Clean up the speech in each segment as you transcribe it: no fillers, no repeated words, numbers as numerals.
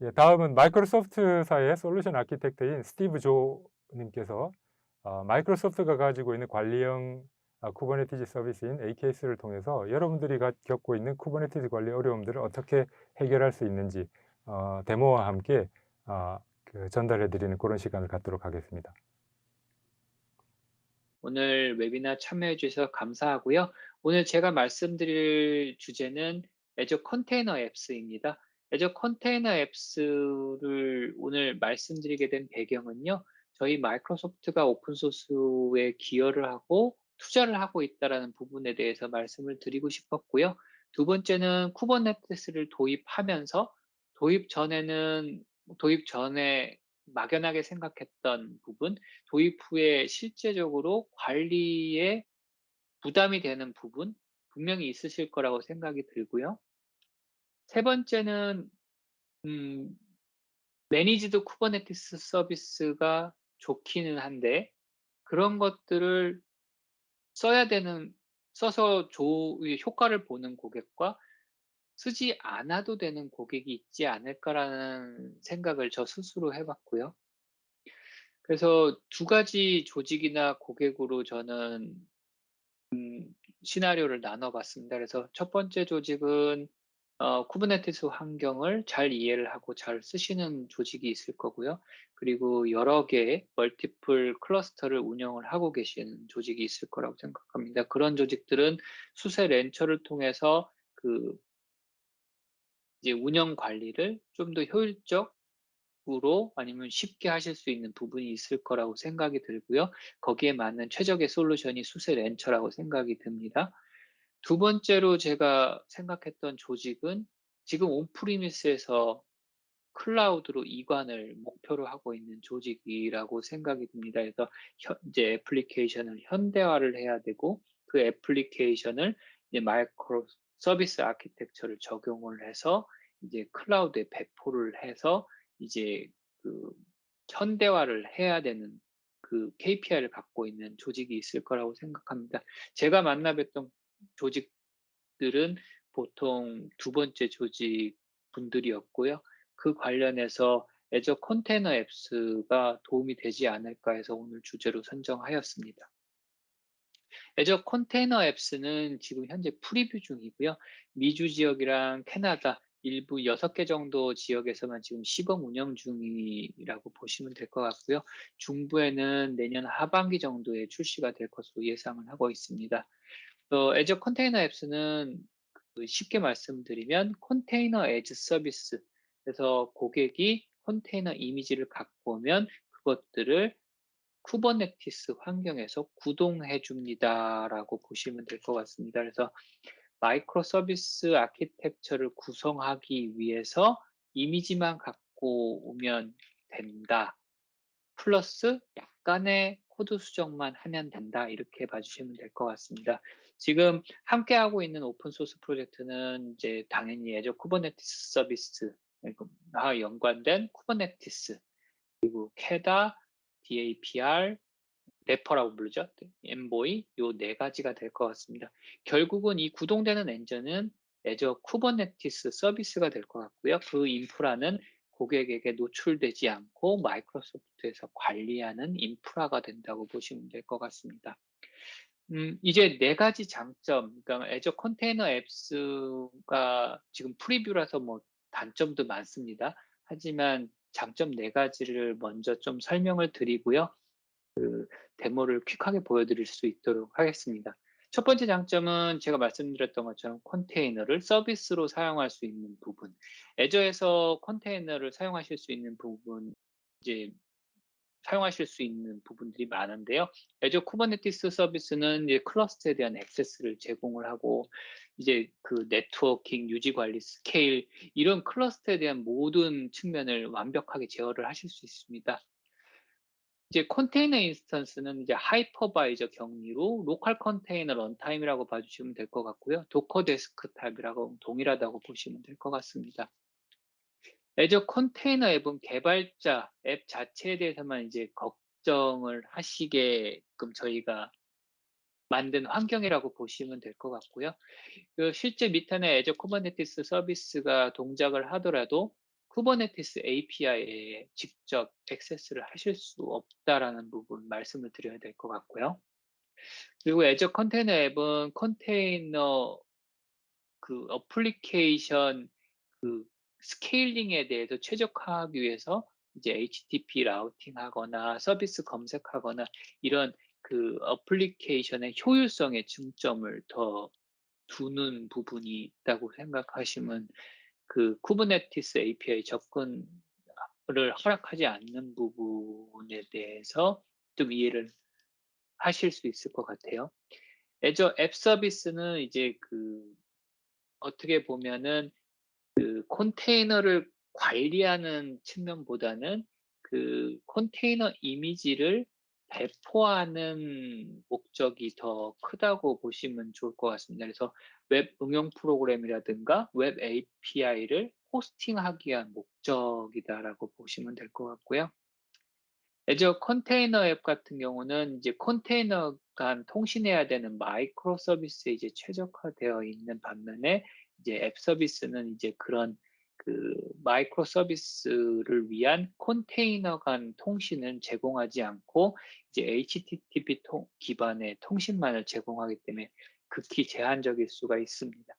예, 다음은 마이크로소프트사의 솔루션 아키텍트인 스티브 조 님께서 마이크로소프트가 가지고 있는 관리형 쿠버네티즈 서비스인 AKS를 통해서 여러분들이 겪고 있는 쿠버네티즈 관리 어려움들을 어떻게 해결할 수 있는지 데모와 함께 전달해 드리는 그런 시간을 갖도록 하겠습니다. 오늘 웨비나 참여해 주셔서 감사하고요. 오늘 제가 말씀드릴 주제는 애저 컨테이너 앱스입니다. 애저 컨테이너 앱스를 오늘 말씀드리게 된 배경은요. 저희 마이크로소프트가 오픈 소스에 기여를 하고 투자를 하고 있다라는 부분에 대해서 말씀을 드리고 싶었고요. 두 번째는 쿠버네티스를 도입하면서 도입 전에 막연하게 생각했던 부분, 도입 후에 실제적으로 관리에 부담이 되는 부분 분명히 있으실 거라고 생각이 들고요. 세 번째는 음 매니지드 쿠버네티스 서비스가 좋기는 한데 그런 것들을 써야 되는 써서 효과를 보는 고객과 쓰지 않아도 되는 고객이 있지 않을까라는 생각을 저 스스로 해 봤고요. 그래서 두 가지 조직이나 고객으로 저는 시나리오를 나눠 봤습니다. 그래서 첫 번째 조직은 쿠버네티스 환경을 잘 이해를 하고 잘 쓰시는 조직이 있을 거고요. 그리고 여러 개의 멀티플 클러스터를 운영을 하고 계시는 조직이 있을 거라고 생각합니다. 그런 조직들은 수세 렌처를 통해서 그 이제 운영 관리를 좀 더 효율적으로 아니면 쉽게 하실 수 있는 부분이 있을 거라고 생각이 들고요. 거기에 맞는 최적의 솔루션이 수세 렌처라고 생각이 듭니다. 두 번째로 제가 생각했던 조직은 지금 온프리미스에서 클라우드로 이관을 목표로 하고 있는 조직이라고 생각이 듭니다. 그래서 이제 애플리케이션을 현대화를 해야 되고 그 애플리케이션을 이제 마이크로 서비스 아키텍처를 적용을 해서 이제 클라우드에 배포를 해서 이제 그 현대화를 해야 되는 그 KPI를 갖고 있는 조직이 있을 거라고 생각합니다. 제가 만나 뵀던 조직들은 보통 두 번째 조직 분들이었고요. 그 관련해서 애저 컨테이너 앱스가 도움이 되지 않을까 해서 오늘 주제로 선정하였습니다. 애저 컨테이너 앱스는 지금 현재 프리뷰 중이고요. 미주 지역이랑 캐나다 일부 6개 정도 지역에서만 지금 시범 운영 중이라고 보시면 될 것 같고요. 중부에는 내년 하반기 정도에 출시가 될 것으로 예상을 하고 있습니다. 애저 컨테이너 앱스는 쉽게 말씀드리면 컨테이너 에즈 서비스. 그래서 고객이 컨테이너 이미지를 갖고 오면 그것들을 쿠버네티스 환경에서 구동해 줍니다라고 보시면 될 것 같습니다. 그래서 마이크로 서비스 아키텍처를 구성하기 위해서 이미지만 갖고 오면 된다. 플러스 약간의 코드 수정만 하면 된다. 이렇게 봐주시면 될 것 같습니다. 지금 함께하고 있는 오픈 소스 프로젝트는 이제 당연히 애저 쿠버네티스 서비스와 연관된 쿠버네티스, 그리고 캐다, DAPR, 래퍼라고 부르죠. 엠보이 요 네 가지가 될 것 같습니다. 결국은 이 구동되는 엔진은 애저 쿠버네티스 서비스가 될 것 같고요. 그 인프라는 고객에게 노출되지 않고 마이크로소프트에서 관리하는 인프라가 된다고 보시면 될 것 같습니다. 이제 네 가지 장점, 그러니까 애저 컨테이너 앱스가 지금 프리뷰라서 뭐 단점도 많습니다. 하지만 장점 네 가지를 먼저 좀 설명을 드리고요. 데모를 퀵하게 보여드릴 수 있도록 하겠습니다. 첫 번째 장점은 제가 말씀드렸던 것처럼 컨테이너를 서비스로 사용할 수 있는 부분. 애저에서 컨테이너를 사용하실 수 있는 부분, 이제 사용하실 수 있는 부분들이 많은데요. 애저 쿠버네티스 서비스는 이제 클러스터에 대한 액세스를 제공을 하고 이제 그 네트워킹, 유지 관리, 스케일 이런 클러스터에 대한 모든 측면을 완벽하게 제어를 하실 수 있습니다. 이제 컨테이너 인스턴스는 이제 하이퍼바이저 격리로 로컬 컨테이너 런타임이라고 봐주시면 될 것 같고요. 도커 데스크탑이라고 동일하다고 보시면 될 것 같습니다. 애저 컨테이너 앱은 개발자 앱 자체에 대해서만 이제 걱정을 하시게끔 저희가 만든 환경이라고 보시면 될 것 같고요. 실제 밑에는 애저 쿠버네티스 서비스가 동작을 하더라도 쿠버네티스 API에 직접 액세스를 하실 수 없다라는 부분 말씀을 드려야 될 것 같고요. 그리고 애저 컨테이너 앱은 컨테이너 그 어플리케이션 그 스케일링에 대해서 최적화하기 위해서 이제 HTTP 라우팅하거나 서비스 검색하거나 이런 그 어플리케이션의 효율성에 중점을 더 두는 부분이 있다고 생각하시면 그 쿠버네티스 API 접근을 허락하지 않는 부분에 대해서 좀 이해를 하실 수 있을 것 같아요. 애저 앱 서비스는 이제 그 어떻게 보면은 그 컨테이너를 관리하는 측면보다는 그 컨테이너 이미지를 배포하는 목적이 더 크다고 보시면 좋을 것 같습니다. 그래서 웹 응용 프로그램이라든가 웹 API를 호스팅하기 위한 목적이다라고 보시면 될 것 같고요. 애저 컨테이너 앱 같은 경우는 이제 컨테이너 간 통신해야 되는 마이크로 서비스에 이제 최적화되어 있는 반면에 이제 앱 서비스는 이제 그런 그 마이크로 서비스를 위한 컨테이너 간 통신은 제공하지 않고 이제 HTTP 기반의 통신만을 제공하기 때문에 극히 제한적일 수가 있습니다.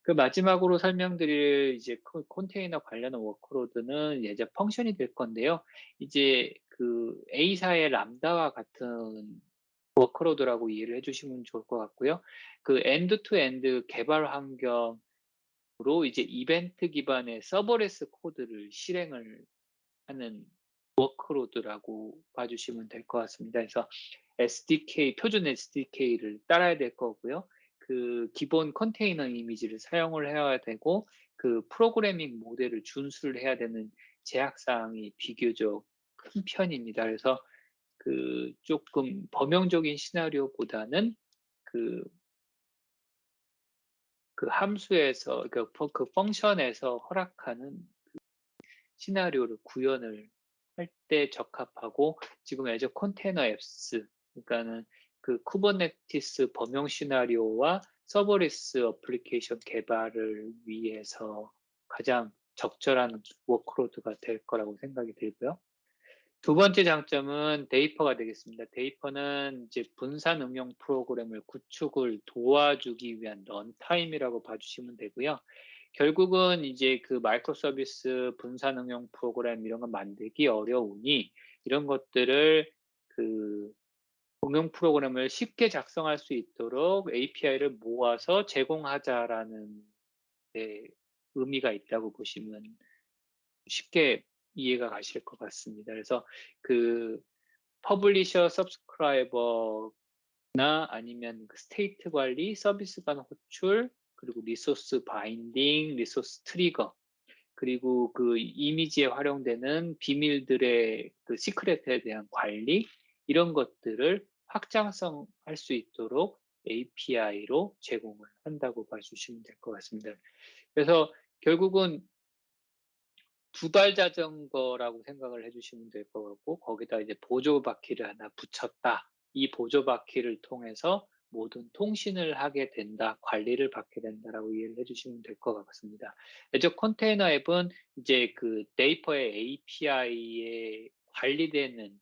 그 마지막으로 설명드릴 이제 컨테이너 관련 워크로드는 이제 펑션이 될 건데요. 이제 그 A사의 람다와 같은 워크로드라고 이해를 해주시면 좋을 것 같고요. 그 엔드 투 엔드 개발 환경으로 이제 이벤트 기반의 서버레스 코드를 실행을 하는 워크로드라고 봐주시면 될 것 같습니다. 그래서 SDK, 표준 SDK를 따라야 될 거고요. 그 기본 컨테이너 이미지를 사용을 해야 되고, 그 프로그래밍 모델을 준수를 해야 되는 제약사항이 비교적 큰 편입니다. 그래서 그 조금 범용적인 시나리오보다는 그, 그 함수에서, 그 펑션에서 허락하는 시나리오를 구현을 할 때 적합하고, 지금 애저 컨테이너 앱스, 그러니까는 그 쿠버네티스 범용 시나리오와 서버리스 어플리케이션 개발을 위해서 가장 적절한 워크로드가 될 거라고 생각이 들고요. 두 번째 장점은 데이퍼가 되겠습니다. 데이퍼는 이제 분산 응용 프로그램을 구축을 도와주기 위한 런타임이라고 봐주시면 되고요. 결국은 이제 그 마이크로 서비스 분산 응용 프로그램 이런 거 만들기 어려우니 이런 것들을 그 응용 프로그램을 쉽게 작성할 수 있도록 API를 모아서 제공하자라는 데 의미가 있다고 보시면 쉽게 이해가 가실 것 같습니다. 그래서 그 퍼블리셔 서브스크라이버나 아니면 그 스테이트 관리, 서비스 간 호출, 그리고 리소스 바인딩, 리소스 트리거, 그리고 그 이미지에 활용되는 비밀들의 그 시크릿에 대한 관리, 이런 것들을 확장성 할 수 있도록 API로 제공을 한다고 봐주시면 될 것 같습니다. 그래서 결국은 두발 자전거라고 생각을 해주시면 될 것 같고, 거기다 이제 보조 바퀴를 하나 붙였다. 이 보조 바퀴를 통해서 모든 통신을 하게 된다, 관리를 받게 된다라고 이해를 해주시면 될 것 같습니다. 애저 컨테이너 앱은 이제 그 네이버의 API에 관리되는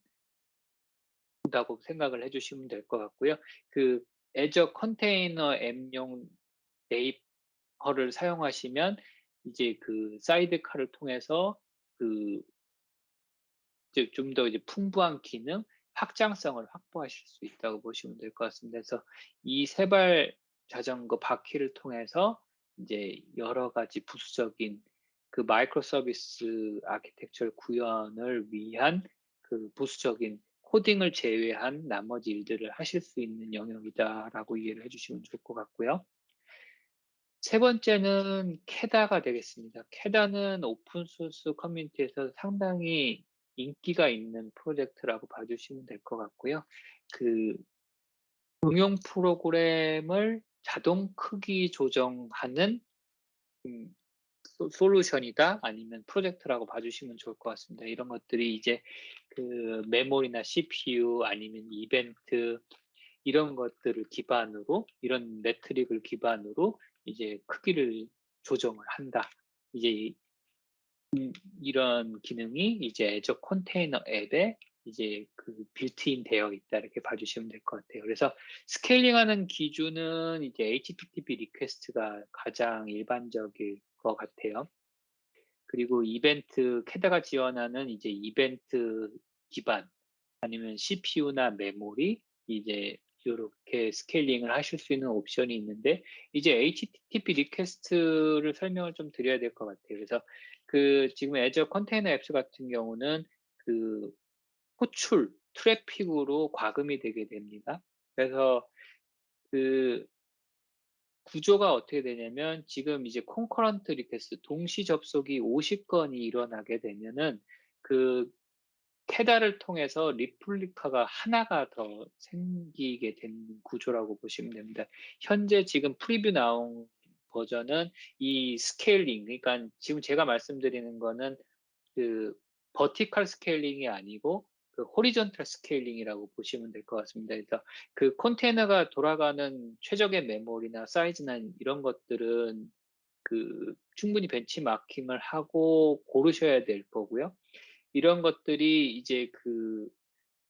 다고 생각을 해주시면 될 것 같고요. 그 애저 컨테이너 앱용 네이버를 사용하시면 이제 그 사이드카를 통해서 그 이제 좀 더 이제 풍부한 기능, 확장성을 확보하실 수 있다고 보시면 될 것 같습니다. 그래서 이 세발 자전거 바퀴를 통해서 이제 여러 가지 부수적인 그 마이크로 서비스 아키텍처를 구현을 위한 그 부수적인 코딩을 제외한 나머지 일들을 하실 수 있는 영역이다라고 이해를 해주시면 좋을 것 같고요. 세 번째는 캐다가 되겠습니다. 캐다는 오픈 소스 커뮤니티에서 상당히 인기가 있는 프로젝트라고 봐주시면 될 것 같고요. 그 응용 프로그램을 자동 크기 조정하는 음, 솔루션이다 아니면 프로젝트라고 봐주시면 좋을 것 같습니다. 이런 것들이 이제 그 메모리나 CPU 아니면 이벤트 이런 것들을 기반으로 이런 매트릭을 기반으로 이제 크기를 조정을 한다. 이제 이런 기능이 이제 애저 컨테이너 앱에 이제 그 빌트인 되어 있다 이렇게 봐주시면 될 것 같아요. 그래서 스케일링하는 기준은 이제 HTTP 리퀘스트가 가장 일반적일 것 같아요. 그리고 이벤트 캐다가 지원하는 이제 이벤트 기반 아니면 CPU나 메모리 이제 요렇게 스케일링을 하실 수 있는 옵션이 있는데 이제 HTTP 리퀘스트를 설명을 좀 드려야 될 것 같아요. 그래서 그 지금 애저 컨테이너 앱스 같은 경우는 그 호출, 트래픽으로 과금이 되게 됩니다. 그래서 그 구조가 어떻게 되냐면 지금 이제 concurrent request 동시 접속이 50 건이 일어나게 되면은 그 캐다를 통해서 리플리카가 하나가 더 생기게 되는 구조라고 보시면 됩니다. 현재 지금 프리뷰 나온 버전은 이 스케일링 그러니까 지금 제가 말씀드리는 거는 그 버티컬 스케일링이 아니고 그 호리존탈 스케일링이라고 보시면 될 것 같습니다. 그래서 그 컨테이너가 돌아가는 최적의 메모리나 사이즈나 이런 것들은 그 충분히 벤치마킹을 하고 고르셔야 될 거고요. 이런 것들이 이제 그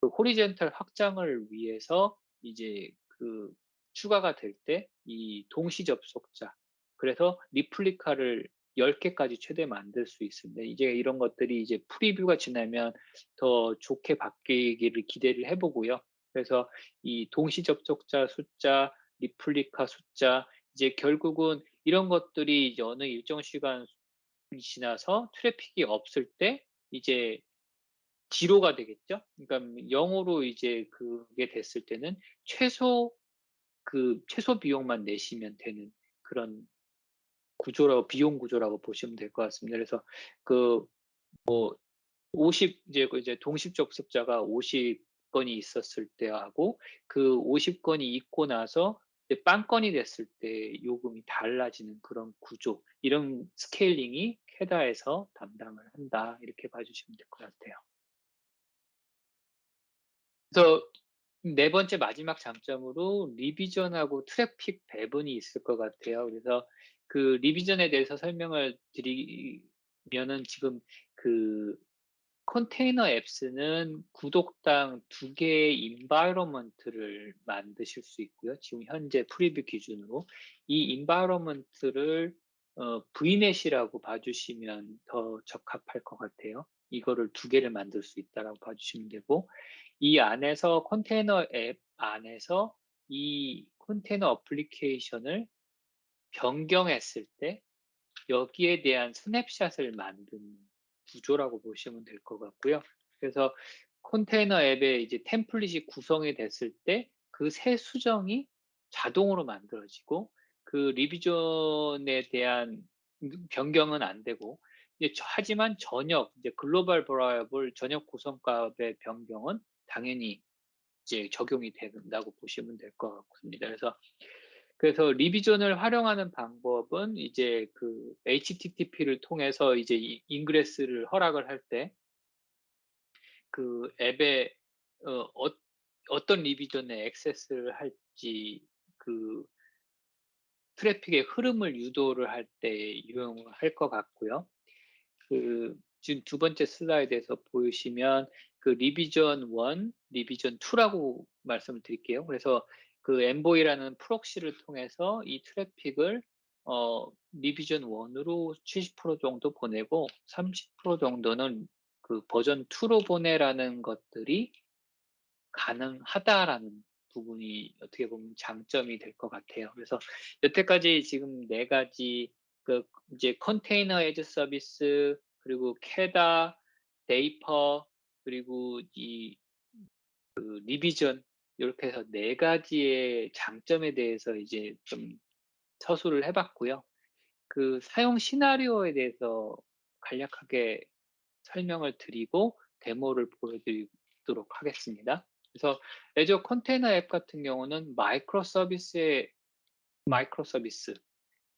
호리존탈 확장을 위해서 이제 그 추가가 될 때 이 동시 접속자 그래서 리플리카를 10 개까지 최대 만들 수 있습니다. 이제 이런 것들이 이제 프리뷰가 지나면 더 좋게 바뀌기를 기대를 해 보고요. 그래서 이 동시 접속자 숫자, 리플리카 숫자 이제 결국은 이런 것들이 이제 어느 일정 시간이 지나서 트래픽이 없을 때 이제 지로가 되겠죠. 그러니까 0 으로 이제 그게 됐을 때는 최소 비용만 내시면 되는 그런 비용 구조라고 보시면 될 것 같습니다. 그래서 그 50 이제 동시 접속자가 50 건이 있었을 때하고 그 50 건이 있고 나서 이제 빵건이 됐을 때 요금이 달라지는 그런 구조, 이런 스케일링이 캐다에서 담당을 한다. 이렇게 봐 주시면 될 것 같아요. 그래서 네 번째 마지막 장점으로 리비전하고 트래픽 배분이 있을 것 같아요. 그래서 그 리비전에 대해서 설명을 드리면은 지금 그 컨테이너 앱스는 구독당 2 개의 environment를 만드실 수 있고요. 지금 현재 프리뷰 기준으로 이 environment를 VNet이라고 봐 주시면 더 적합할 것 같아요. 이거를 2 개를 만들 수 있다라고 봐 주시면 되고 이 안에서 컨테이너 앱 안에서 이 컨테이너 어플리케이션을 변경했을 때 여기에 대한 스냅샷을 만드는 구조라고 보시면 될 것 같고요. 그래서 컨테이너 앱에 이제 템플릿이 구성이 됐을 때 그 새 수정이 자동으로 만들어지고 그 리비전에 대한 변경은 안 되고 이제 하지만 이제 글로벌 버라이어블 전역 구성값의 변경은 당연히 이제 적용이 된다고 보시면 될 것 같습니다. 그래서 리비전을 활용하는 방법은 이제 그 HTTP를 통해서 이제 이 인그레스를 허락을 할 때 그 앱에 어 어 어떤 리비전에 액세스를 할지 그 트래픽의 흐름을 유도를 할 때 유용할 것 같고요. 지금 두 번째 슬라이드에서 보시면 그 리비전 1, 리비전 2라고 말씀을 드릴게요. 그래서 그 envoy라는 프록시를 통해서 이 트래픽을 리비전 1으로 70% 정도 보내고 30% 정도는 그 버전 2로 보내라는 것들이 가능하다라는 부분이 어떻게 보면 장점이 될 것 같아요. 그래서 여태까지 지금 네 가지 그 이제 컨테이너 에즈 서비스 그리고 캐다, 데이퍼 그리고 리비전 요렇게 해서 네 가지의 장점에 대해서 이제 좀 서술을 해 봤고요. 그 사용 시나리오에 대해서 간략하게 설명을 드리고 데모를 보여드리도록 하겠습니다. 그래서 애저 컨테이너 앱 같은 경우는 마이크로 서비스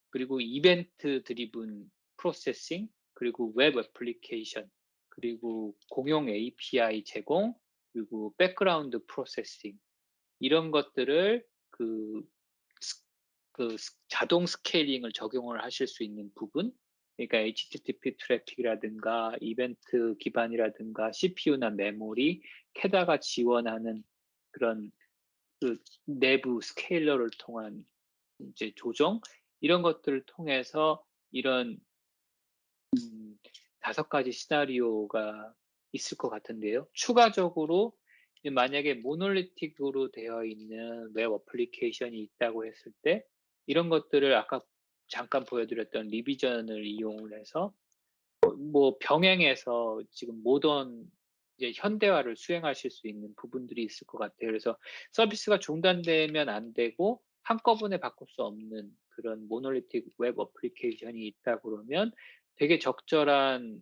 그리고 이벤트 드리븐 프로세싱 그리고 웹 애플리케이션 그리고 공용 API 제공 그리고 백그라운드 프로세싱 이런 것들을 자동 스케일링을 적용을 하실 수 있는 부분 그러니까 HTTP 트래픽이라든가 이벤트 기반이라든가 CPU나 메모리, 캐다가 지원하는 그런 그 내부 스케일러를 통한 이제 조정 이런 것들을 통해서 이런 5가지 시나리오가 있을 것 같은데요. 추가적으로 이제 만약에 모놀리틱으로 되어 있는 웹 어플리케이션이 있다고 했을 때 이런 것들을 아까 잠깐 보여드렸던 리비전을 이용을 해서 뭐 병행해서 지금 모던 이제 현대화를 수행하실 수 있는 부분들이 있을 것 같아요. 그래서 서비스가 중단되면 안 되고 한꺼번에 바꿀 수 없는 그런 모놀리틱 웹 어플리케이션이 있다 그러면 되게 적절한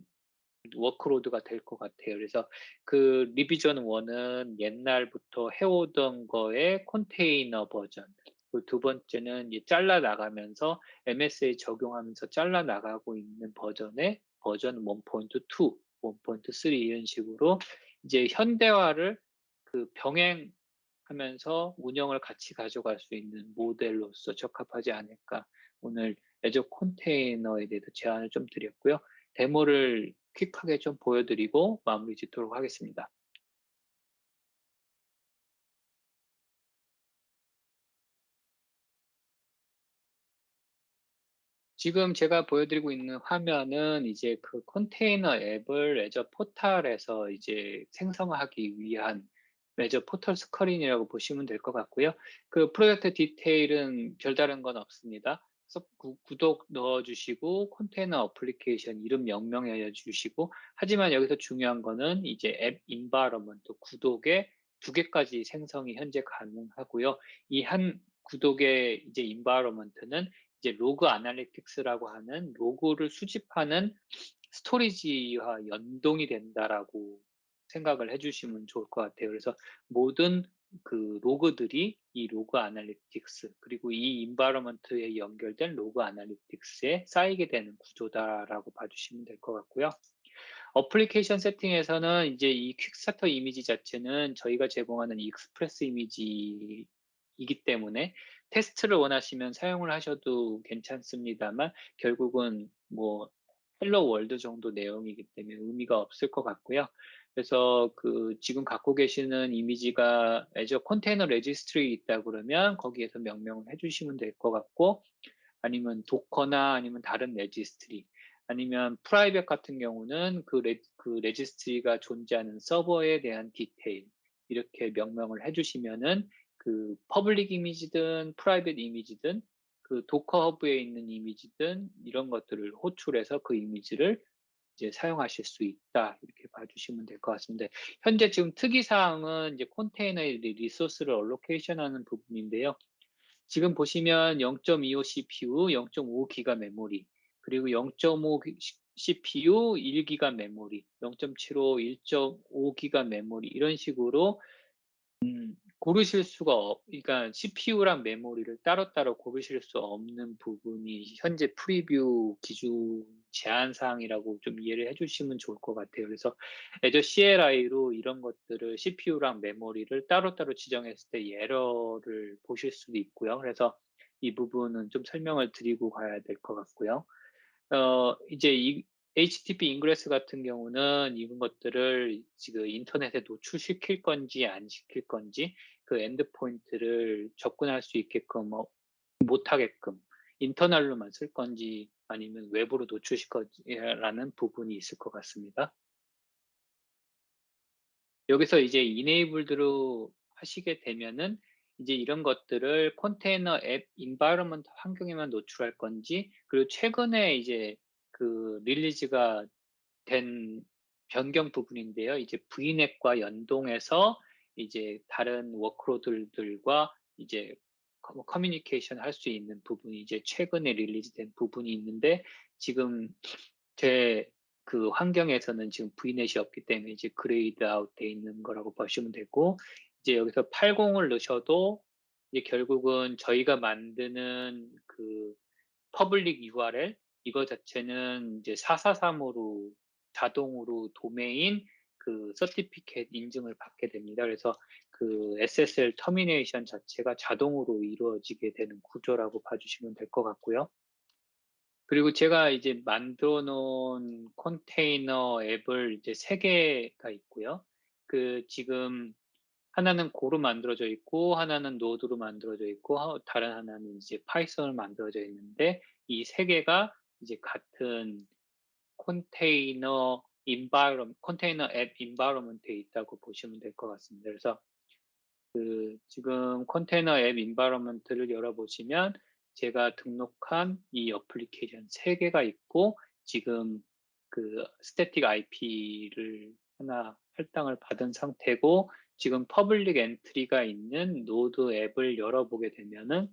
워크로드가 될 것 같아요. 그래서 그 리비전 1은 옛날부터 해오던 거의 컨테이너 버전, 그 두 번째는 이제 잘라 나가면서 MSA 적용하면서 잘라 나가고 있는 버전의 버전 1.2, 1.3 이런 식으로 이제 현대화를 그 병행하면서 운영을 같이 가져갈 수 있는 모델로서 적합하지 않을까. 오늘 애저 컨테이너에 대해서 제안을 좀 드렸고요. 데모를 퀵하게 좀 보여드리고 마무리 짓도록 하겠습니다. 지금 제가 보여드리고 있는 화면은 이제 그 컨테이너 앱을 애저 포탈에서 이제 생성하기 위한 애저 포털 스크린이라고 보시면 될 것 같고요. 그 프로젝트 디테일은 별다른 건 없습니다. 그래서 구독 넣어주시고 컨테이너 어플리케이션 이름 명명해 주시고 하지만 여기서 중요한 거는 이제 앱 인바이러먼트 구독에 2개까지 생성이 현재 가능하고요. 이 한 구독의 이제 인바이러먼트는 이제 로그 애널리틱스라고 하는 로그를 수집하는 스토리지와 연동이 된다라고 생각을 해주시면 좋을 것 같아요. 그래서 모든 그 로그들이 이 로그 애널리틱스 그리고 이 인바이러먼트에 연결된 로그 애널리틱스에 쌓이게 되는 구조다라고 봐주시면 될 것 같고요. 어플리케이션 세팅에서는 이제 이 퀵스타터 이미지 자체는 저희가 제공하는 익스프레스 이미지이기 때문에 테스트를 원하시면 사용을 하셔도 괜찮습니다만 결국은 뭐 헬로 월드 정도 내용이기 때문에 의미가 없을 것 같고요. 그래서 그 지금 갖고 계시는 이미지가 애저 컨테이너 레지스트리 있다 그러면 거기에서 명명을 해주시면 될 것 같고 아니면 도커나 아니면 다른 레지스트리 아니면 프라이빗 같은 경우는 그 레지스트리가 존재하는 서버에 대한 디테일 이렇게 명명을 해주시면은 그 퍼블릭 이미지든 프라이빗 이미지든 그 도커 허브에 있는 이미지든 이런 것들을 호출해서 그 이미지를 이제 사용하실 수 있다 이렇게 봐주시면 될 것 같습니다. 현재 지금 특이 사항은 이제 컨테이너의 리소스를 얼로케이션하는 부분인데요. 지금 보시면 0.25 CPU, 0.5 기가 메모리, 그리고 0.5 CPU, 1 기가 메모리, 0.75, 1.5 기가 메모리 이런 식으로 고르실 수가 그러니까 CPU랑 메모리를 따로따로 고르실 수 없는 부분이 현재 프리뷰 기준 제한 사항이라고 좀 이해를 해 주시면 좋을 것 같아요. 그래서 애저 CLI로 이런 것들을 CPU랑 메모리를 따로따로 지정했을 때 에러를 보실 수도 있고요. 그래서 이 부분은 좀 설명을 드리고 가야 될 것 같고요. 이제 이 HTTP 인그레스 같은 경우는 이런 것들을 지금 인터넷에 노출시킬 건지 안 시킬 건지 그 엔드포인트를 접근할 수 있게끔 못 하게끔 인터널로만 쓸 건지 아니면 외부로 노출시킬 건지라는 부분이 있을 것 같습니다. 여기서 이제 enabled로 하시게 되면은 이제 이런 것들을 컨테이너 앱 environment 환경에만 노출할 건지 그리고 최근에 이제 그 릴리즈가 된 변경 부분인데요. 이제 VNet과 연동해서 이제 다른 워크로드들과 이제 커뮤니케이션 할 수 있는 부분이 이제 최근에 릴리즈된 부분이 있는데 지금 제 그 환경에서는 지금 VNet이 없기 때문에 이제 그레이드 아웃 돼 있는 거라고 보시면 되고 이제 여기서 80을 넣으셔도 이제 결국은 저희가 만드는 그 퍼블릭 URL 이거 자체는 이제 443으로 자동으로 도메인 그 서티피켓 인증을 받게 됩니다. 그래서 그 SSL 터미네이션 자체가 자동으로 이루어지게 되는 구조라고 봐주시면 될 것 같고요. 그리고 제가 이제 만들어 놓은 컨테이너 앱을 이제 3 개가 있고요. 지금 하나는 고로 만들어져 있고 하나는 노드로 만들어져 있고 다른 하나는 이제 파이썬으로 만들어져 있는데 이 3 개가 이제 같은 컨테이너 앱 environment에 있다고 보시면 될 것 같습니다. 그래서 지금 컨테이너 앱 environment를 열어 보시면 제가 등록한 이 어플리케이션 3 개가 있고 지금 스태틱 IP를 하나 할당을 받은 상태고 지금 퍼블릭 엔트리가 있는 노드 앱을 열어보게 되면은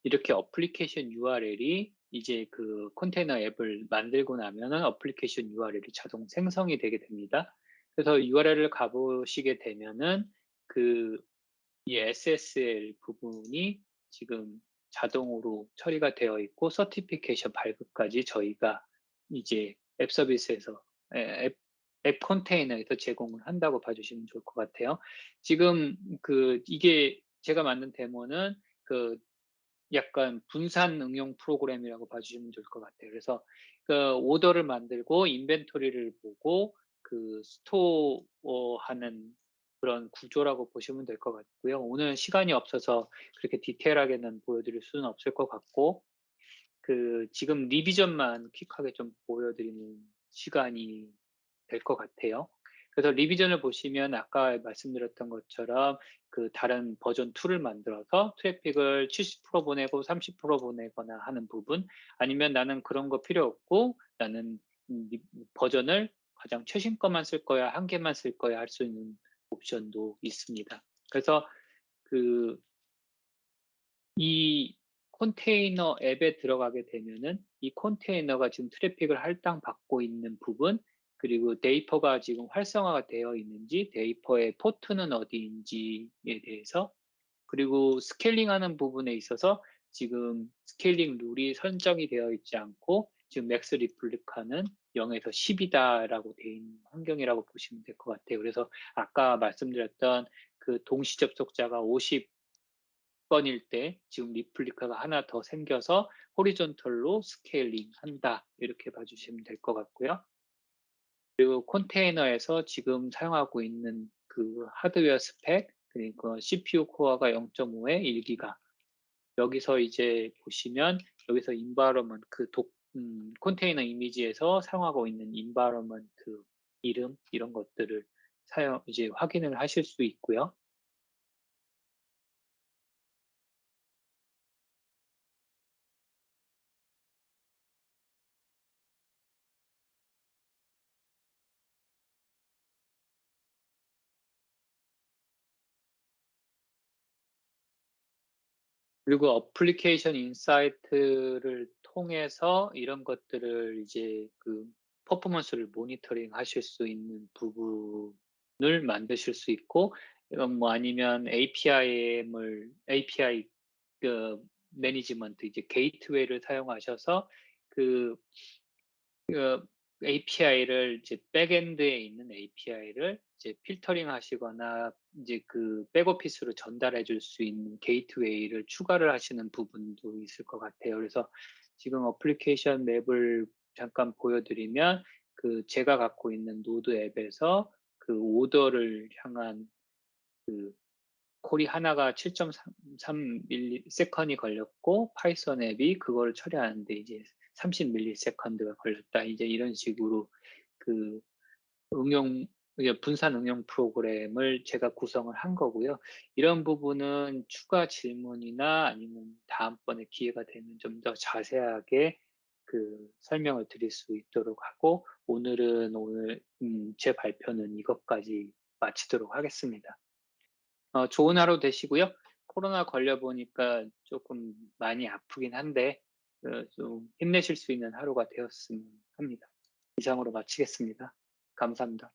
이렇게 어플리케이션 URL이 이제 컨테이너 앱을 만들고 나면은 어플리케이션 URL이 자동 생성이 되게 됩니다. 그래서 URL을 가보시게 되면은 이 SSL 부분이 지금 자동으로 처리가 되어 있고 서티피케이션 발급까지 저희가 이제 앱 서비스에서 앱 컨테이너에서 제공을 한다고 봐주시면 좋을 것 같아요. 지금 이게 제가 만든 데모는 약간 분산 응용 프로그램이라고 봐주시면 좋을 것 같아요. 그래서 오더를 만들고 인벤토리를 보고 스토어하는 그런 구조라고 보시면 될 것 같고요. 오늘 시간이 없어서 그렇게 디테일하게는 보여드릴 수는 없을 것 같고 지금 리비전만 퀵하게 좀 보여드리는 시간이 될 것 같아요. 그래서 리비전을 보시면 아까 말씀드렸던 것처럼 다른 버전 2를 만들어서 트래픽을 70% 보내고 30% 보내거나 하는 부분, 아니면 나는 그런 거 필요 없고 나는 버전을 가장 최신 거만 쓸 거야, 한 개만 쓸 거야 할 수 있는 옵션도 있습니다. 그래서 이 컨테이너 앱에 들어가게 되면은 이 컨테이너가 지금 트래픽을 할당받고 있는 부분, 그리고 데이퍼가 지금 활성화가 되어 있는지, 데이퍼의 포트는 어디인지에 대해서, 그리고 스케일링하는 부분에 있어서 지금 스케일링 룰이 설정이 되어 있지 않고 지금 맥스 리플리카는 0에서 10이다라고 되어 있는 환경이라고 보시면 될 것 같아요. 그래서 아까 말씀드렸던 동시 접속자가 50번일 때 지금 리플리카가 하나 더 생겨서 호리존털로 스케일링 한다, 이렇게 봐주시면 될 것 같고요. 그리고 컨테이너에서 지금 사용하고 있는 하드웨어 스펙, 그리고 CPU 코어가 0.5에 1기가. 여기서 이제 보시면 여기서 environment 컨테이너 이미지에서 사용하고 있는 environment 이름, 이런 것들을 이제 확인을 하실 수 있고요. 그리고 어플리케이션 인사이트를 통해서 이런 것들을 이제 퍼포먼스를 모니터링 하실 수 있는 부분을 만드실 수 있고, 이건 뭐 아니면 API 매니지먼트, 이제 게이트웨이를 사용하셔서 그 API를 이제 백엔드에 있는 API를 이제 필터링 하시거나 이제 백오피스로 전달해 줄 수 있는 게이트웨이를 추가를 하시는 부분도 있을 것 같아요. 그래서 지금 어플리케이션 맵을 잠깐 보여드리면 제가 갖고 있는 노드 앱에서 오더를 향한 콜이 하나가 7.3 밀리세컨이 걸렸고 파이썬 앱이 그걸 처리하는데 이제 30 밀리세컨드가 걸렸다. 이제 이런 식으로 그 분산 응용 프로그램을 제가 구성을 한 거고요. 이런 부분은 추가 질문이나 아니면 다음번에 기회가 되면 좀 더 자세하게 설명을 드릴 수 있도록 하고, 오늘 제 발표는 이것까지 마치도록 하겠습니다. 좋은 하루 되시고요. 코로나 걸려 보니까 조금 많이 아프긴 한데 좀 힘내실 수 있는 하루가 되었으면 합니다. 이상으로 마치겠습니다. 감사합니다.